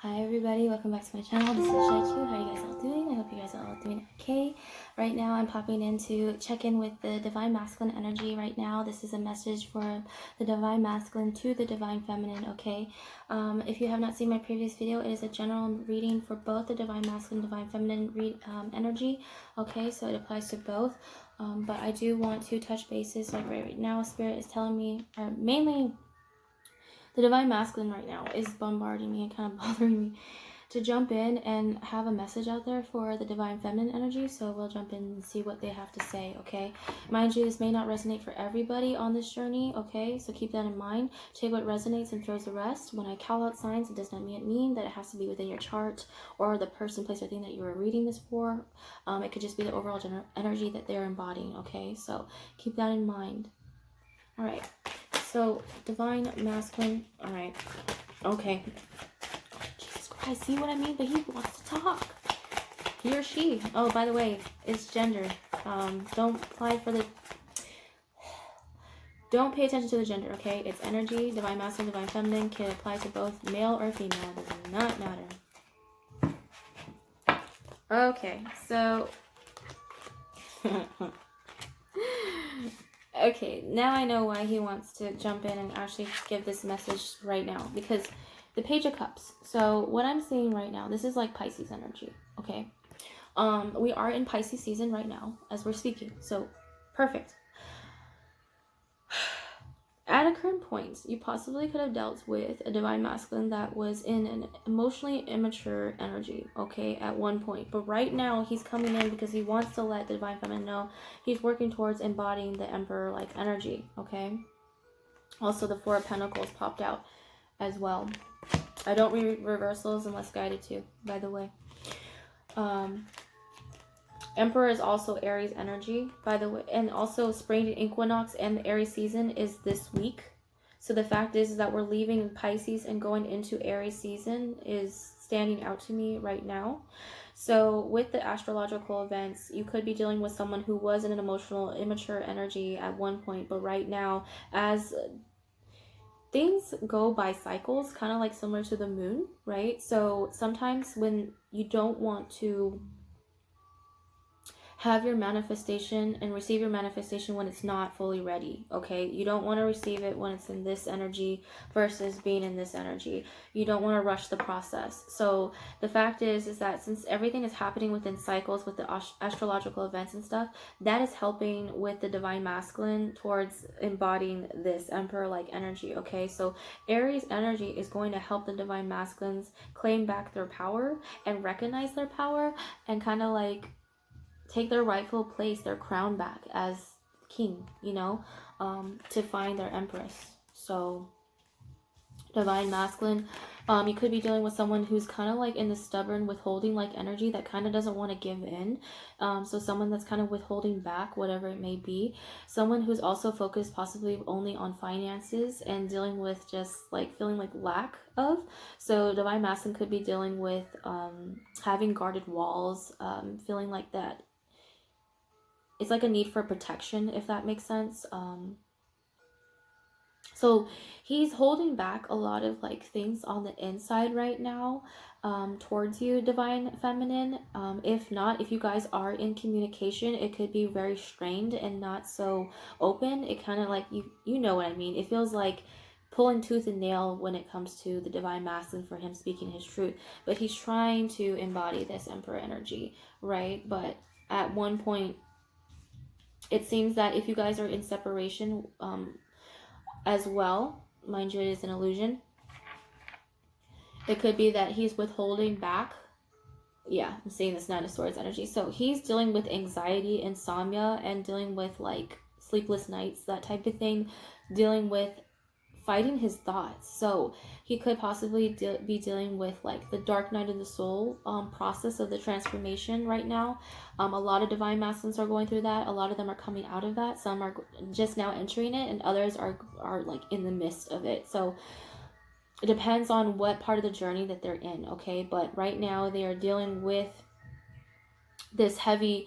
Hi everybody, welcome back to my channel. This is Cheychuu. How are you guys all doing? I hope you guys are all doing okay. Right now I'm popping in to check in with the Divine Masculine energy right now. This is a message for the Divine Masculine to the Divine Feminine, okay? If you have not seen my previous video, it is a general reading for both the Divine Masculine and Divine Feminine energy, okay? So it applies to both. But I do want to touch bases, like right now Spirit is telling me, or mainly the Divine Masculine right now is bombarding me and kind of bothering me to jump in and have a message out there for the Divine Feminine energy. So we'll jump in and see what they have to say, okay? Mind you, this may not resonate for everybody on this journey, okay? So keep that in mind. Take what resonates and throws the rest. When I call out signs, it does not mean that it has to be within your chart or the person, place, or thing that you are reading this for. It could just be the overall energy that they're embodying, okay? So keep that in mind. All right. So, Divine Masculine, alright, okay, Jesus Christ, see what I mean? But he wants to talk, he or she, oh, by the way, it's gender, don't pay attention to the gender, okay? It's energy. Divine Masculine, Divine Feminine can apply to both male or female, it does not matter. Okay, so... Okay, now I know why he wants to jump in and actually give this message right now. Because the Page of Cups. So what I'm seeing right now, this is like Pisces energy, okay? We are in Pisces season right now as we're speaking. So perfect. At a current point, you possibly could have dealt with a Divine Masculine that was in an emotionally immature energy, okay, at one point. But right now, he's coming in because he wants to let the Divine Feminine know he's working towards embodying the Emperor-like energy, okay? Also, the Four of Pentacles popped out as well. I don't read reversals unless guided to, by the way. Emperor is also Aries energy, by the way, and also spring equinox and the Aries season is this week. So the fact is that we're leaving Pisces and going into Aries season is standing out to me right now. So with the astrological events, you could be dealing with someone who was in an emotional, immature energy at one point, but right now, as things go by cycles, kind of like similar to the moon, right? So sometimes when you don't want to have your manifestation and receive your manifestation when it's not fully ready, okay? You don't want to receive it when it's in this energy versus being in this energy. You don't want to rush the process. So the fact is that since everything is happening within cycles with the astrological events and stuff, that is helping with the Divine Masculine towards embodying this Emperor-like energy, okay? So Aries energy is going to help the Divine Masculines claim back their power and recognize their power and kind of like take their rightful place, their crown back as king, you know, to find their empress. So Divine Masculine, you could be dealing with someone who's kind of like in the stubborn withholding like energy that kind of doesn't want to give in. So someone that's kind of withholding back, whatever it may be. Someone who's also focused possibly only on finances and dealing with just like feeling like lack of. So Divine Masculine could be dealing with having guarded walls, feeling like that. It's like a need for protection, if that makes sense. So he's holding back a lot of like things on the inside right now towards you, Divine Feminine. If not, if you guys are in communication, it could be very strained and not so open. It kind of like, you know what I mean. It feels like pulling tooth and nail when it comes to the Divine Masculine for him speaking his truth. But he's trying to embody this Emperor energy, right? But at one point, it seems that if you guys are in separation as well, mind you, it is an illusion. It could be that he's withholding back. Yeah, I'm seeing this Nine of Swords energy. So he's dealing with anxiety, insomnia, and dealing with like sleepless nights, that type of thing. Dealing with fighting his thoughts. So he could possibly be dealing with like the dark night of the soul process of the transformation right now. A lot of Divine Masculines are going through that. A lot of them are coming out of that. Some are just now entering it, and others are like in the midst of it. So it depends on what part of the journey that they're in, okay? But right now they are dealing with this heavy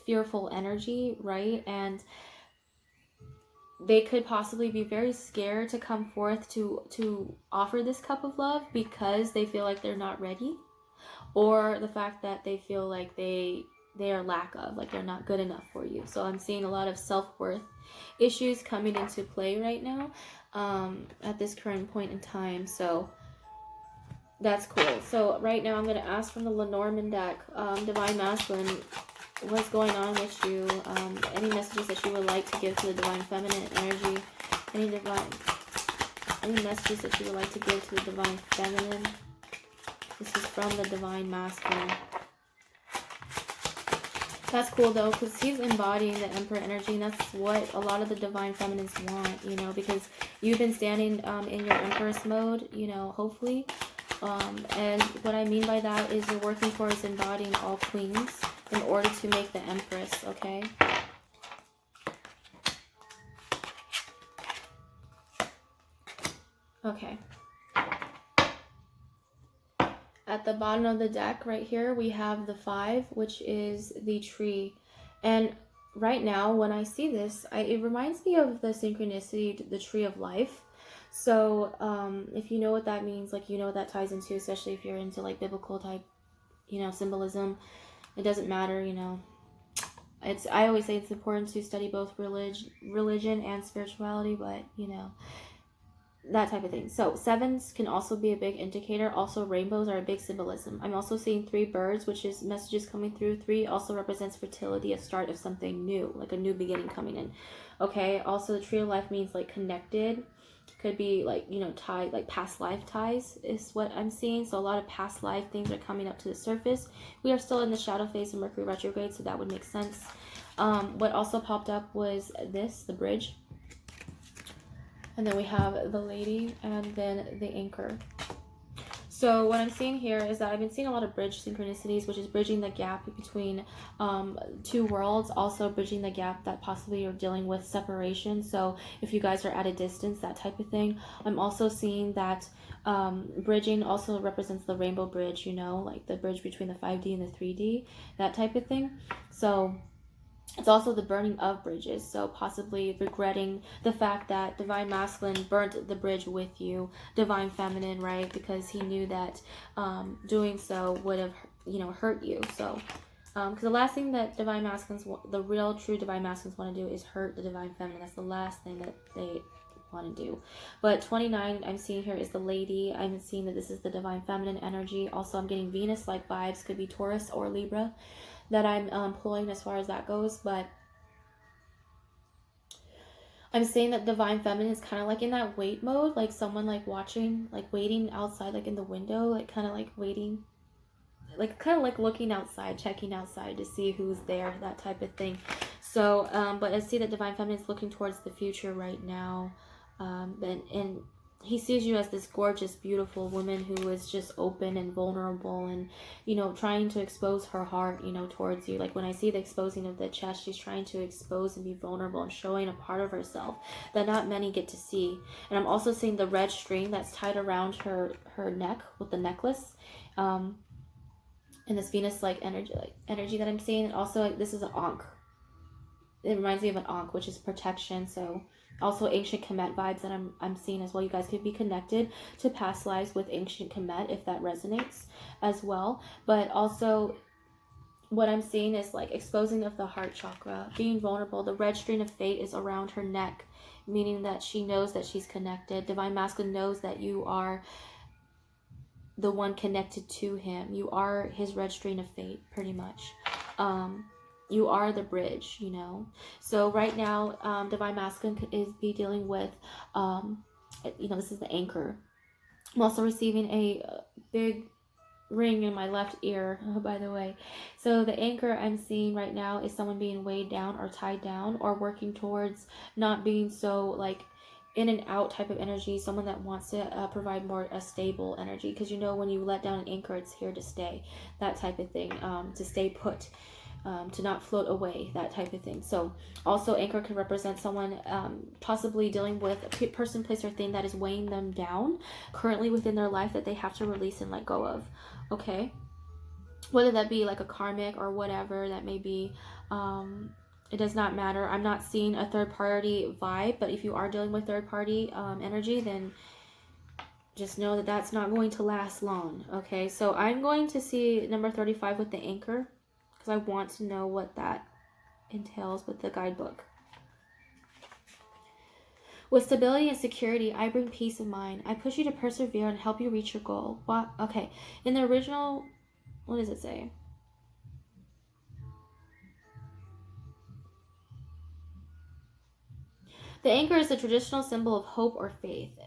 fearful energy, right? And they could possibly be very scared to come forth to offer this cup of love because they feel like they're not ready, or the fact that they feel like they are lack of, like they're not good enough for you. So I'm seeing a lot of self-worth issues coming into play right now, at this current point in time. So that's cool. So right now I'm going to ask from the Lenormand deck, Divine Masculine, what's going on with you, any messages that you would like to give to the Divine Feminine energy, any messages that you would like to give to the Divine Feminine. This is from the Divine Masculine. That's cool though, because he's embodying the Emperor energy, and that's what a lot of the Divine Feminines want, you know, because you've been standing in your Empress mode, you know, hopefully. And what I mean by that is you're working towards embodying all queens in order to make the Empress, okay? Okay. At the bottom of the deck right here, we have the 5, which is the tree. And right now, when I see this, it reminds me of the synchronicity, the tree of life. So if you know what that means, like, you know what that ties into, especially if you're into like biblical type, you know, symbolism. It doesn't matter, you know. I always say it's important to study both religion and spirituality, but you know, that type of thing. So 7s can also be a big indicator. Also rainbows are a big symbolism. I'm also seeing 3 birds, which is messages coming through. 3 also represents fertility, a start of something new, like a new beginning coming in. Okay, also the tree of life means like connected. Could be like, you know, tied, like past life ties is what I'm seeing. So a lot of past life things are coming up to the surface. We are still in the shadow phase of Mercury retrograde, so that would make sense. What also popped up was this, the bridge. And then we have the lady and then the anchor. So what I'm seeing here is that I've been seeing a lot of bridge synchronicities, which is bridging the gap between 2 worlds, also bridging the gap that possibly you're dealing with separation. So if you guys are at a distance, that type of thing. I'm also seeing that bridging also represents the rainbow bridge, you know, like the bridge between the 5D and the 3D, that type of thing. So it's also the burning of bridges, so possibly regretting the fact that Divine Masculine burnt the bridge with you, Divine Feminine, right? Because he knew that doing so would have, you know, hurt you. So, because the last thing that Divine Masculines, the real true Divine Masculines want to do is hurt the Divine Feminine. That's the last thing that they want to do. But 29 I'm seeing here is the lady. I'm seeing that this is the Divine Feminine energy. Also, I'm getting Venus-like vibes, could be Taurus or Libra, that I'm pulling as far as that goes. But I'm saying that Divine Feminine is kind of like in that wait mode, like someone like watching, like waiting outside, like in the window, like kind of like waiting, like kind of like looking outside, checking outside to see who's there, that type of thing. So but I see that Divine Feminine is looking towards the future right now, and he sees you as this gorgeous, beautiful woman who is just open and vulnerable and, you know, trying to expose her heart, you know, towards you. Like when I see the exposing of the chest, she's trying to expose and be vulnerable and showing a part of herself that not many get to see. And I'm also seeing the red string that's tied around her neck with the necklace. And this Venus-like energy that I'm seeing. And also, this is an Ankh. It reminds me of an Ankh, which is protection. So also ancient Kemet vibes that I'm seeing as well. You guys could be connected to past lives with ancient Kemet if that resonates as well. But also what I'm seeing is like exposing of the heart chakra, being vulnerable. The red string of fate is around her neck, meaning that she knows that she's connected. Divine Masculine knows that you are the one connected to him. You are his red string of fate, pretty much. You are the bridge, you know. So right now, Divine Masculine is be dealing with, you know, this is the anchor. I'm also receiving a big ring in my left ear, by the way. So the anchor I'm seeing right now is someone being weighed down or tied down or working towards not being so like in and out type of energy, someone that wants to provide more a stable energy, because you know when you let down an anchor, it's here to stay, that type of thing, to stay put. To not float away, that type of thing. So also anchor can represent someone possibly dealing with a person, place, or thing that is weighing them down currently within their life that they have to release and let go of. Okay, whether that be like a karmic or whatever that may be, It does not matter. I'm not seeing a third party vibe, but if you are dealing with third party energy, then just know that that's not going to last long. Okay, so I'm going to see number 35 with the anchor, because I want to know what that entails with the guidebook. With stability and security, I bring peace of mind. I push you to persevere and help you reach your goal. What? Okay, in the original, what does it say? The anchor is the traditional symbol of hope or faith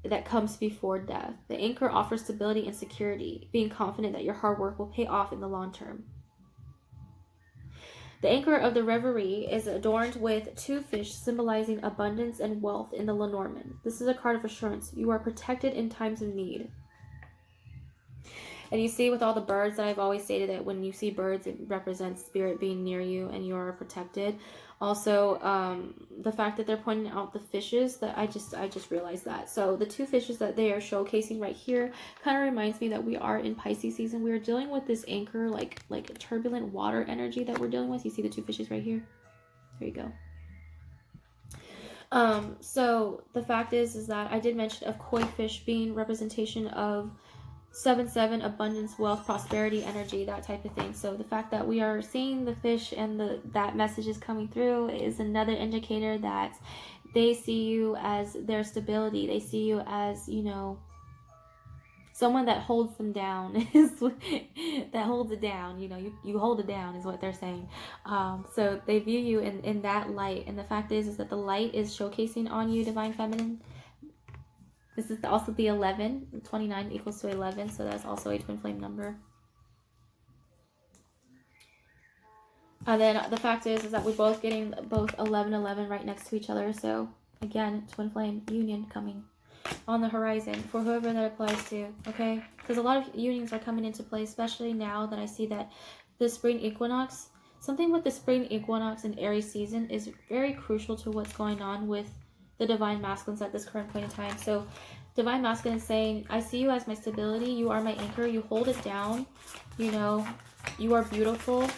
that comes before death. The anchor offers stability and security, being confident that your hard work will pay off in the long term. The anchor of the reverie is adorned with 2 fish symbolizing abundance and wealth in the Lenormand. This is a card of assurance. You are protected in times of need. And you see with all the birds that I've always stated that when you see birds, it represents spirit being near you and you are protected. Also, the fact that they're pointing out the fishes, that I just realized that. So the 2 fishes that they are showcasing right here kind of reminds me that we are in Pisces season. We are dealing with this anchor, like turbulent water energy that we're dealing with. You see the 2 fishes right here? There you go. So the fact is that I did mention of koi fish being representation of 7-7 abundance, wealth, prosperity, energy, that type of thing. So the fact that we are seeing the fish and that message is coming through is another indicator that they see you as their stability. They see you as, you know, someone that holds them down, that holds it down. You know, you hold it down is what they're saying. So they view you in that light. And the fact is that the light is showcasing on you, Divine Feminine. This is also the 11. 29 equals to 11, so that's also a twin flame number. And then the fact is that we're both getting both 11 right next to each other. So again, twin flame union coming on the horizon for whoever that applies to. Okay, because a lot of unions are coming into play, especially now that I see that the spring equinox, something with the spring equinox and Aries season is very crucial to what's going on with the divine masculines at this current point in time. So divine masculine is saying, I see you as my stability. You are my anchor. You hold it down. You know, you are beautiful.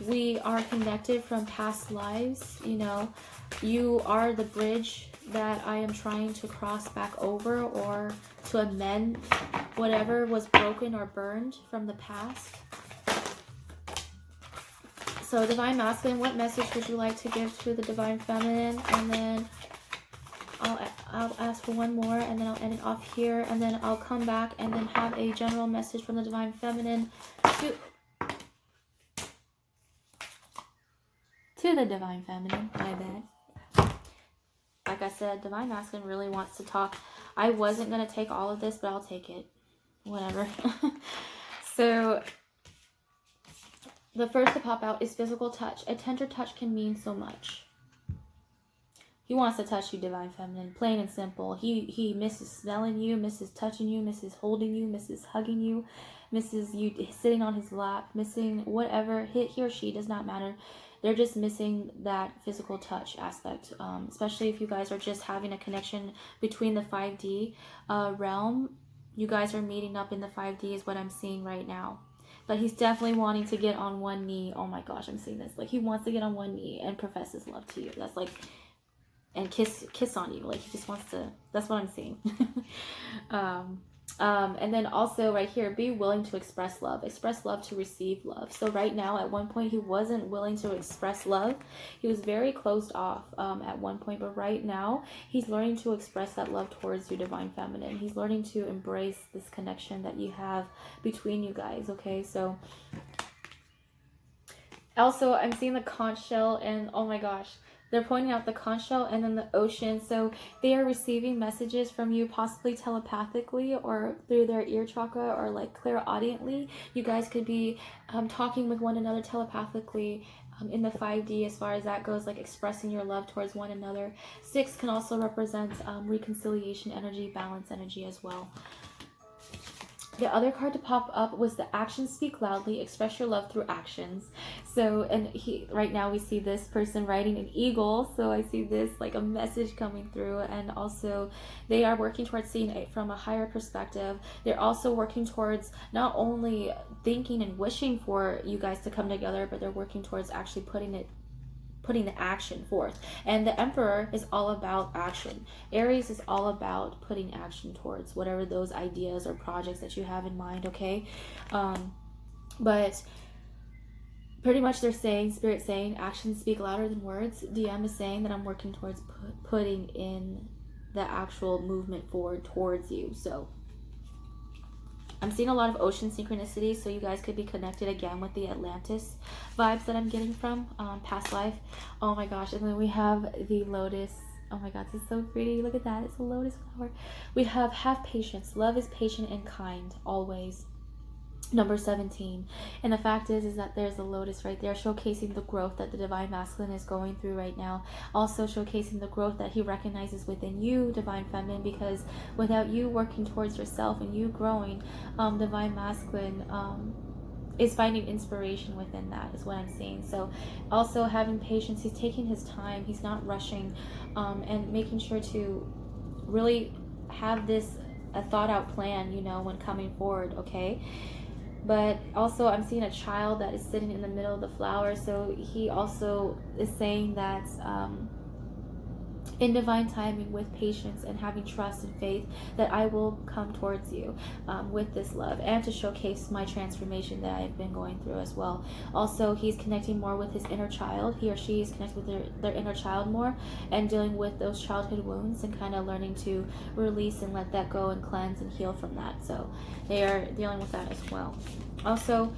We are connected from past lives. You know, you are the bridge that I am trying to cross back over, or to amend whatever was broken or burned from the past. So divine masculine, what message would you like to give to the divine feminine? And then I'll ask for one more, and then I'll end it off here, and then I'll come back and then have a general message from the divine feminine to the divine feminine. My bad. Like I said, divine masculine really wants to talk. I wasn't going to take all of this, but I'll take it. Whatever. So the first to pop out is physical touch. A tender touch can mean so much. He wants to touch you, divine feminine, plain and simple. He misses smelling you, misses touching you, misses holding you, misses hugging you, misses you sitting on his lap, missing whatever. He or she, does not matter. They're just missing that physical touch aspect, especially if you guys are just having a connection between the 5D realm. You guys are meeting up in the 5D is what I'm seeing right now. But he's definitely wanting to get on one knee. Oh my gosh, I'm seeing this. Like, he wants to get on one knee and profess his love to you. That's like... and kiss on you, like he just wants to. That's what I'm seeing. And then also right here, be willing to express love to receive love. So right now, at one point, he wasn't willing to express love. He was very closed off at one point, but right now he's learning to express that love towards you, divine feminine. He's learning to embrace this connection that you have between you guys. Okay, so also I'm seeing the conch shell, and oh my gosh, they're pointing out the conch shell and then the ocean. So they are receiving messages from you, possibly telepathically or through their ear chakra, or like clairaudiently. You guys could be talking with one another telepathically in the 5D as far as that goes, like expressing your love towards one another. 6 can also represent reconciliation energy, balance energy as well. The other card to pop up was the actions speak loudly, express your love through actions. So, and right now we see this person riding an eagle. So I see this like a message coming through, and also they are working towards seeing it from a higher perspective. They're also working towards not only thinking and wishing for you guys to come together, but they're working towards actually putting it putting the action forth. And the Emperor is all about action. Aries is all about putting action towards whatever those ideas or projects that you have in mind, okay? But pretty much they're saying, Spirit saying, actions speak louder than words. DM is saying that I'm working towards putting in the actual movement forward towards you. So I'm seeing a lot of ocean synchronicity, so you guys could be connected again with the Atlantis vibes that I'm getting from past life. Oh my gosh, and then we have the lotus. Oh my god, this is so pretty. Look at that. It's a lotus flower. We have patience. Love is patient and kind, always. Number 17. And the fact is that there's a lotus right there, showcasing the growth that the divine masculine is going through right now. Also showcasing the growth that he recognizes within you, divine feminine, because without you working towards yourself and you growing, divine masculine is finding inspiration within that, is what I'm seeing. So also having patience, he's taking his time, he's not rushing, and making sure to really have this a thought out plan, you know, when coming forward, okay? But also I'm seeing a child that is sitting in the middle of the flower, so he also is saying that in divine timing, with patience and having trust and faith, that I will come towards you with this love, and to showcase my transformation that I've been going through as well. Also, he's connecting more with his inner child. He or she is connected with their inner child more, and dealing with those childhood wounds and kind of learning to release and let that go and cleanse and heal from that. So they are dealing with that as well. Also,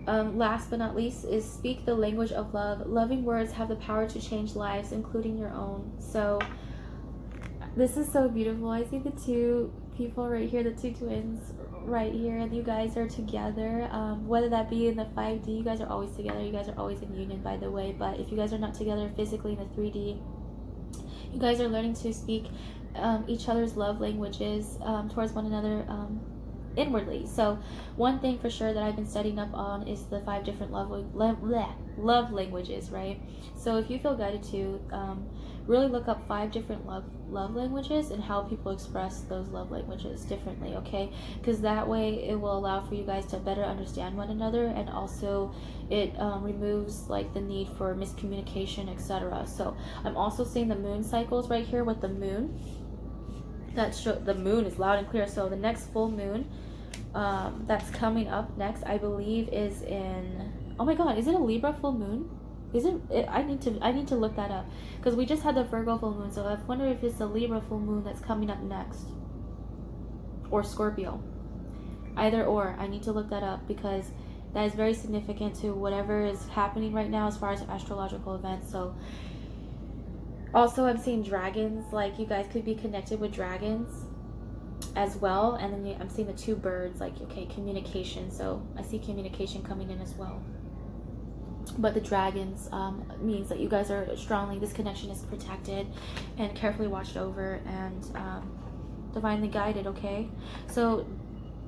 last but not least is speak the language of love. Loving words have the power to change lives, including your own. So this is so beautiful. I see the two people right here, the two twins right here, and you guys are together. Whether that be in the 5D, you guys are always together. You guys are always in union, by the way. But if you guys are not together physically in the 3D, you guys are learning to speak each other's love languages towards one another inwardly. So one thing for sure that I've been studying up on is the 5 different love languages, right? So if you feel guided to really look up 5 different love languages and how people express those love languages differently, okay? Because that way it will allow for you guys to better understand one another, and also it removes like the need for miscommunication, etc. So I'm also seeing the moon cycles right here with the moon. The moon is loud and clear. So the next full moon that's coming up next, I believe, is in, oh my god, is it a Libra full moon? I need to look that up, because we just had the Virgo full moon, so I wonder if it's a Libra full moon that's coming up next, or Scorpio. Either or, I need to look that up, because that is very significant to whatever is happening right now as far as astrological events. So also, I'm seeing dragons, like you guys could be connected with dragons as well. And then I'm seeing the 2 birds, like, okay, communication. So I see communication coming in as well. But the dragons means that you guys are strongly, this connection is protected and carefully watched over and divinely guided, okay? So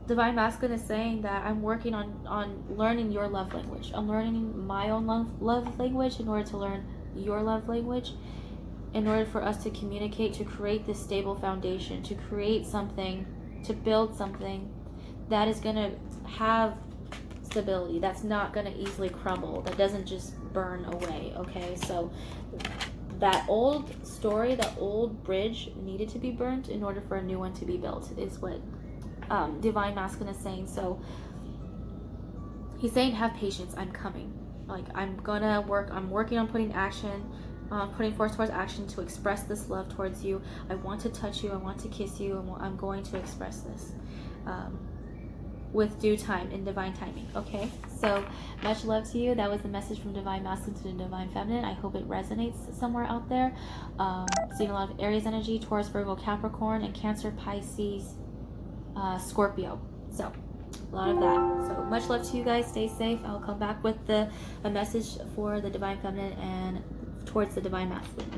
divine masculine is saying that I'm working on learning your love language. I'm learning my own love language in order to learn your love language, in order for us to communicate, to create this stable foundation, to create something, to build something that is going to have stability, that's not going to easily crumble, that doesn't just burn away, okay? So that old story, that old bridge needed to be burnt in order for a new one to be built, is what divine masculine is saying. So he's saying, have patience, I'm coming. Like, I'm working on putting action, putting forth towards action to express this love towards you. I want to touch you, I want to kiss you, and I'm going to express this with due time, in divine timing, okay? So much love to you. That was the message from divine masculine to the divine feminine. I hope it resonates somewhere out there. Seeing a lot of Aries energy, Taurus, Virgo, Capricorn, and Cancer, Pisces, Scorpio. So a lot of that. So much love to you guys. Stay safe. I'll come back with a message for the divine feminine and towards the divine masculine.